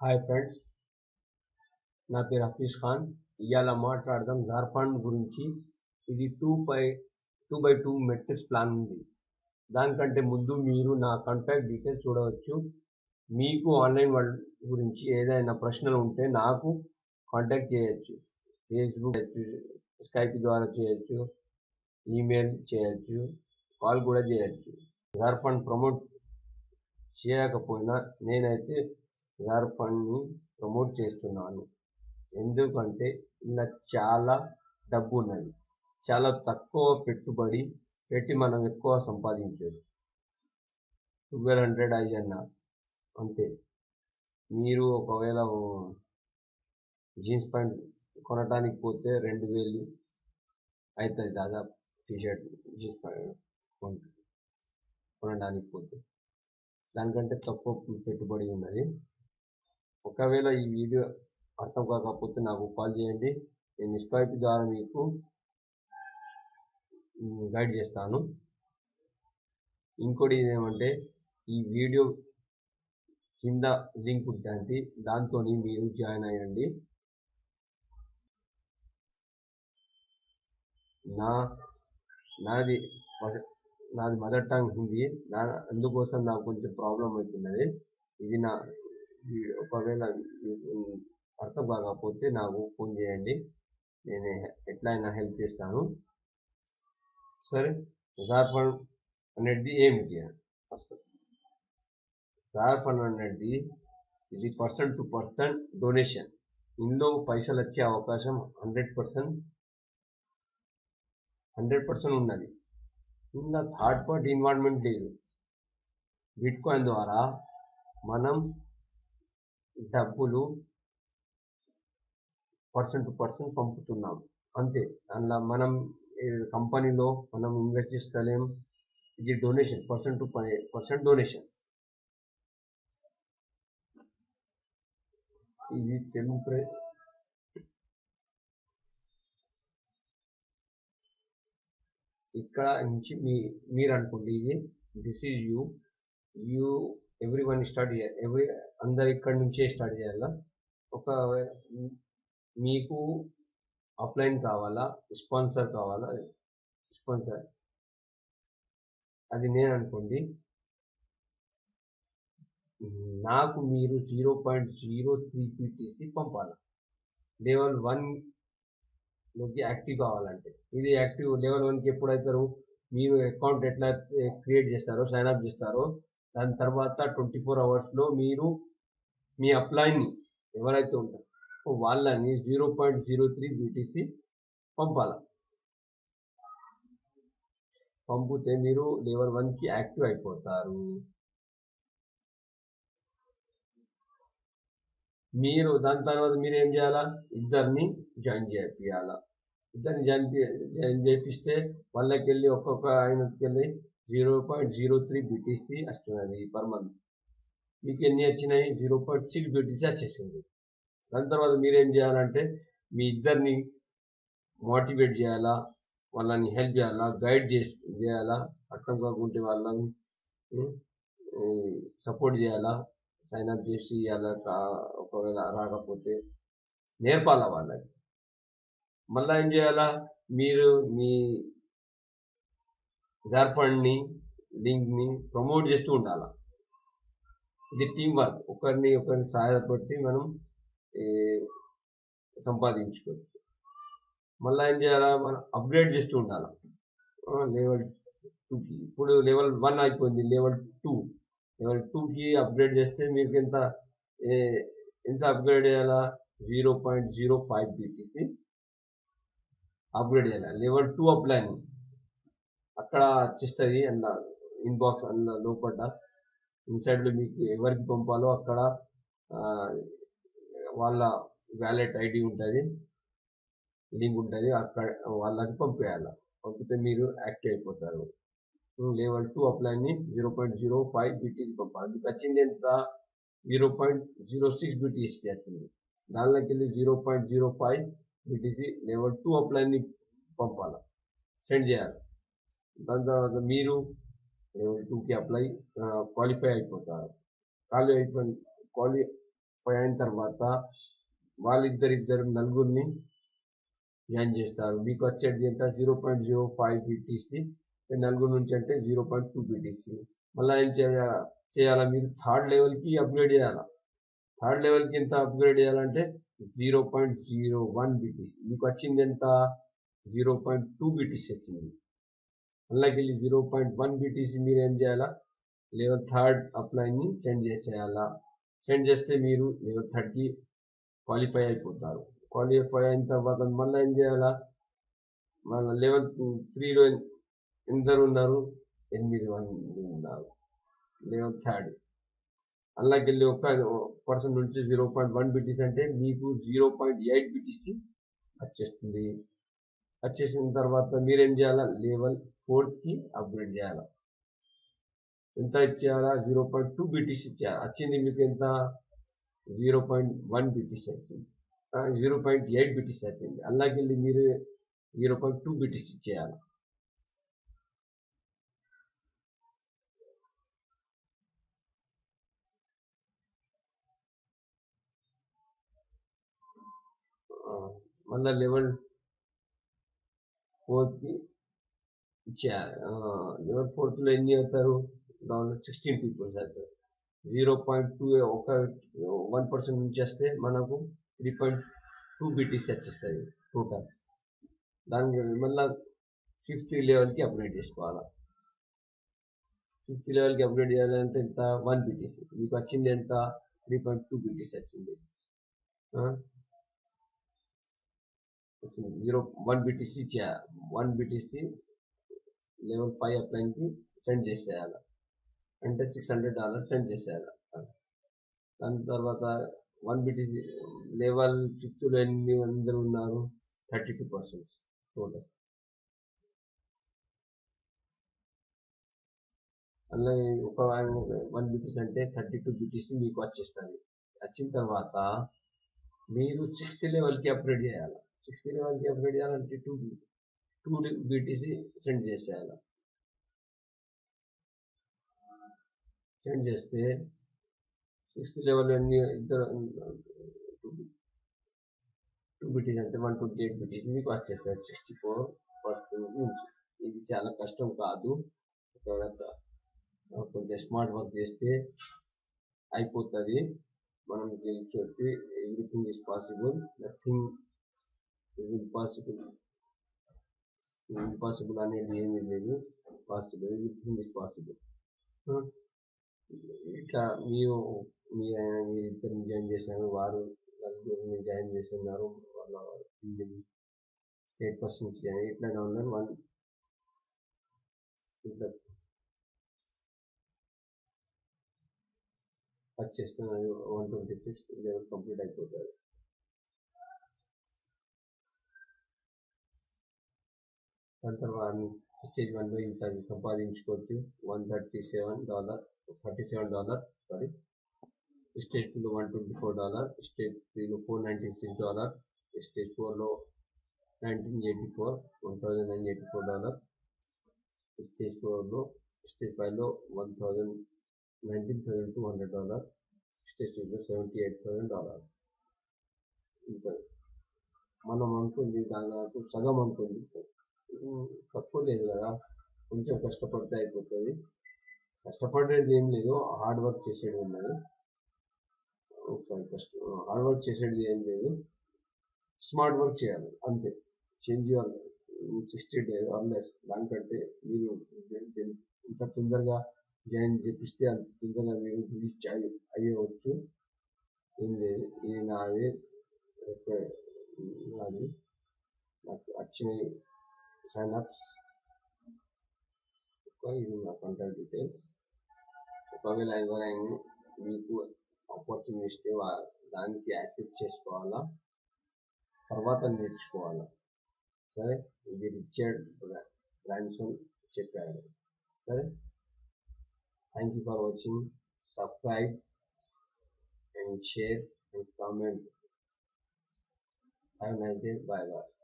Hi friends, నా పేరు హఫీజ్ ఖాన్. ఇవాళ మాట్లాడదాం జార్ఖండ్ గురించి. ఇది 2x2 మెట్రిక్స్ ప్లాన్ ఉంది. దానికంటే ముందు మీరు నా కాంటాక్ట్ డీటెయిల్స్ చూడవచ్చు. మీకు ఆన్లైన్ వరల్డ్ గురించి ఏదైనా ప్రశ్నలు ఉంటే నాకు కాంటాక్ట్ చేయొచ్చు. ఫేస్బుక్ స్కైప్ ద్వారా చేయొచ్చు, ఈమెయిల్ చేయొచ్చు, కాల్ కూడా చేయొచ్చు. జార్ఖండ్ ప్రమోట్ చేయకపోయినా నేనైతే జార్ఖండ్ని ప్రమోట్ చేస్తున్నాను. ఎందుకంటే ఇలా చాలా డబ్బు ఉన్నది. చాలా తక్కువ పెట్టుబడి పెట్టి మనం ఎక్కువ సంపాదించవచ్చు. 1200 INR అంతే. మీరు ఒకవేళ జీన్స్ ప్యాంట్ కొనడానికి పోతే 2000 అవుతుంది దాదాపు. టీషర్ట్ జీన్స్ ప్యాంట్ కొనడానికి పోతే దానికంటే తక్కువ పెట్టుబడి ఉన్నది. ఒకవేళ ఈ వీడియో అర్థం కాకపోతే నాకు కాల్ చేయండి. నేను స్కైప్ ద్వారా మీకు గైడ్ చేస్తాను. ఇంకోటి ఏమంటే, ఈ వీడియో కింద లింక్ ఉంటుంది, దాంతో మీరు జాయిన్ అయ్యండి. నాది మదర్ టంగ్ హిందీ, అందుకోసం నాకు కొంచెం ప్రాబ్లం అవుతున్నది. ఇది నా ఒకవేళ అర్థం కాకపోతే నాకు ఫోన్ చేయండి, నేను ఎట్లయినా హెల్ప్ చేస్తాను. సరే, జార్ఖండ్ అనేది ఏమిటి? జార్ఖండ్ అనేది ఇది పర్సన్ టు పర్సన్ డొనేషన్. ఇందులో పైసలు వచ్చే అవకాశం 100% ఉన్నది. ఇందులో థర్డ్ పార్టీ ఇన్వాల్వ్మెంట్ లేదు. బిట్కాయిన్ ద్వారా మనం డబ్బులు పర్సన్ టు పర్సన్ పంపుతున్నాం అంతే. అందులో మనం కంపెనీలో మనం ఇన్వెస్ట్ చేస్తలేం. ఇది donation, person to person donation. ఇది తెలుగు ఇక్కడ నుంచి మీరు అనుకోండి, ఇది this is you every one start చేయాలి. అందరు ఇక్కడ నుంచే స్టార్ట్ చేయాలా. ఒక మీకు అప్లైన్ కావాలా, స్పాన్సర్ కావాలా, స్పాన్సర్ అది నేను అనుకోండి. నాకు మీరు 0.03 PTC పంపాలి. లెవెల్ 1లోకి యాక్టివ్ కావాలంటే. ఇది యాక్టివ్ లెవెల్ 1కి ఎప్పుడు అవుతారు? మీరు అకౌంట్ ఎట్లా క్రియేట్ చేస్తారో, సైన్ అప్ చేస్తారో, దాని తర్వాత 24 అవర్స్లో మీరు మీ అప్లైని ఎవరైతే ఉంటారో వాళ్ళని 0.03 BTC పంపాలి. పంపితే మీరు లెవెల్ 1కి యాక్టివ్ అయిపోతారు. మీరు దాని తర్వాత మీరు ఏం చేయాలా? ఇద్దరిని జాయిన్ చేయాలా. ఇద్దరిని జాయిన్ చేపిస్తే వాళ్ళకి వెళ్ళి ఒక్కొక్క ఆయనకి వెళ్ళి 0.03 BTC వస్తున్నది పర్ మంత్. మీకు ఎన్ని వచ్చినాయి? 0.6 BTC వచ్చేసింది. దాని తర్వాత మీరేం చేయాలంటే మీ ఇద్దరిని మోటివేట్ చేయాలా, వాళ్ళని హెల్ప్ చేయాలా, గైడ్ చేయాలా, అర్థం కాకుంటే వాళ్ళని సపోర్ట్ చేయాలా, సైన్ అప్ చేసి ఇవ్వాలా. ఒకవేళ రాకపోతే నేర్పాలా వాళ్ళకి. మళ్ళీ ఏం చేయాలా? మీరు మీ జార్ఖండ్ని లింక్ని ప్రమోట్ చేస్తూ ఉండాలా. ఇది టీం వర్క్. ఒకరిని సహాయపడి మనం సంపాదించుకోవచ్చు. మళ్ళీ ఏం చేయాలా? మనం అప్గ్రేడ్ చేస్తూ ఉండాలి లెవెల్ 2కి. ఇప్పుడు లెవెల్ 1 అయిపోయింది, లెవెల్ 2కి అప్గ్రేడ్ చేస్తే మీకు ఎంత అప్గ్రేడ్ చేయాలా? 0.05 BTC అప్గ్రేడ్ చేయాలి. లెవెల్ 2 అప్లైన్ అక్కడ వచ్చేస్తుంది. అందులో ఇన్బాక్స్, అందులో లోపల ఇన్సైడ్లో మీకు ఎవరికి పంపాలో అక్కడ వాళ్ళ వ్యాలెట్ ID ఉంటుంది, లింక్ ఉంటుంది, అక్కడ వాళ్ళకి పంపేయాలి. పంపితే మీరు యాక్టివ్ అయిపోతారు. లెవెల్ 2 అప్లైని 0.05 BTC పంపాలి. మీకు వచ్చింది ఎంత? 0.06 BTC వచ్చింది. దానిలోకి వెళ్ళి 0.05 BTC లెవెల్ 2 అప్లైని పంపాలి, సెండ్ చేయాలి. దాని తర్వాత మీరు లెవెల్ 2కి క్వాలిఫై అయిపోతారు. 5 అయిన తర్వాత వాళ్ళిద్దరిద్దరు నలుగురిని జాయిన్ చేస్తారు. మీకు వచ్చేది ఎంత 0.05 BTC, నలుగురు నుంచి అంటే 0.2 BTC. మళ్ళీ ఏం చేయాలా మీరు థర్డ్ లెవెల్కి అప్గ్రేడ్ చేయాలా. థర్డ్ లెవెల్కి ఎంత అప్గ్రేడ్ చేయాలంటే 0.01 BTC. మీకు వచ్చింది ఎంత 0.2 BTC వచ్చింది. అందులోకి వెళ్ళి 0.1 BTC మీరు ఏం చేయాలా, లెవెల్ థర్డ్ అప్లైని సెండ్ చేసేయాలా. సెండ్ చేస్తే మీరు లెవెల్ థర్డ్కి క్వాలిఫై అయిపోతారు. క్వాలిఫై అయిన తర్వాత మళ్ళీ ఏం చేయాలా, మళ్ళీ లెవెల్ 3లో ఎందరు ఉన్నారు, 8 మంది ఉన్నారు లెవెల్ థర్డ్. అందులోకి వెళ్ళి ఒక పర్సన్ నుంచి 0.1 BTC అంటే మీకు 0.8 BTC వచ్చేస్తుంది. వచ్చేసిన తర్వాత మీరేం చేయాలా, లెవెల్ 4కి అప్గ్రేడ్ చేయాలా. ఎంత ఇచ్చేయాలా, 0.2 BTC ఇచ్చేయాలి. వచ్చింది మీకు ఎంత 0.1 BTC వచ్చింది, 0.8 BTC వచ్చింది. అందులోకి వెళ్ళి మీరు 0.2 BTC ఇచ్చేయాలి. మళ్ళీ లెవెల్ 4కి ఇచ్చేయాలి. లెవెల్ 4లో ఎన్ని అవుతారు, 16 పీపుల్స్ అవుతారు. 0.2 1% నుంచి వస్తే మనకు 3.2 BTC వచ్చేస్తుంది టోటల్. దానికి మళ్ళీ 5th లెవెల్కి అప్గ్రేడ్ చేసుకోవాలి. 5th లెవెల్కి అప్గ్రేడ్ చేయాలంటే ఎంత 1 BTC. మీకు వచ్చింది ఎంత 3.2 BTC వచ్చింది. 1 BTC ఇచ్చేయాలి. 1 BTC లెవెల్ 5 అప్లైన్కి సెండ్ చేసేయాలి. అంటే $600 సెండ్ చేసేయాలి. దాని తర్వాత 1 BTC లెవెల్ 5లో ఎన్ని అందరూ ఉన్నారు, 32% టోటల్. అలాగే ఒక 1 BTC అంటే 32 BTC మీకు వచ్చేస్తుంది. వచ్చిన తర్వాత మీరు 6th లెవెల్కి అప్గ్రేడ్ చేయాలి. 6th లెవెల్కి అప్గ్రేడ్ చేయాలంటే 2 BTC సెండ్ చేసేయాలి. సెండ్ చేస్తే 6th లెవెల్ అన్ని ఇద్దరు 2 BTC అంటే 128 BTC మీకు వచ్చేస్తారు 64% నుంచి. ఇది చాలా కష్టం కాదు, కొంచెం స్మార్ట్ వర్క్ చేస్తే అయిపోతుంది. మనం చెప్పి everything is possible, nothing is impossible అనేది ఏమీ లేదు. Possible, everything is possible. ఇట్లా మీరు ఇద్దరిని జాయిన్ చేశారు, వారు నలుగురిని జాయిన్ చేస్తున్నారు, వాళ్ళ 8% జాయిన్ ఇట్లానే ఉన్నారు. ఇట్లా వచ్చేస్తున్నారు. 126 లెవెల్ కంప్లీట్ అయిపోతుంది. దాని తర్వాత స్టేజ్ 1లో ఇంత సంపాదించుకోవచ్చు, $37. సారీ, స్టేజ్ 2లో $124, స్టేజ్ 3లో $496, స్టేజ్ 4లో $1984, స్టేజ్ 4లో స్టేజ్ 5లో $19,200, స్టేజ్ 6లో $78,000. ఇంత మనం అనుకుంది దాదాపు సగం అనుకుంది, తక్కువ లేదు కదా, కొంచెం కష్టపడితే అయిపోతుంది. కష్టపడేది ఏం లేదు, హార్డ్ వర్క్ చేసేది ఉన్నది. హార్డ్ వర్క్ చేసేది ఏం లేదు, స్మార్ట్ వర్క్ చేయాలి అంతే. Change your 60 days or less. దానికంటే మీరు ఇంత తొందరగా జాయిన్ చేపిస్తే అంత తొందరగా మీరు రీచ్ అయ్యవచ్చు. ఏం లేదు, ఇది నాది నాకు వచ్చినాయి సైన్అప్స్. ఇది నా కాంటాక్ట్ డీటెయిల్స్. ఒకవేళ ఎవరైనా మీకు ఆపర్చునిటీ ఇస్తే దానికి యాక్సెప్ట్ చేసుకోవాలా, తర్వాత నేర్చుకోవాలా. సరే, ఇది రిచర్డ్ బ్రాన్సన్ చెప్పాడు. సరే, thank you for watching. Subscribe and share and comment. Have a nice day. Bye bye.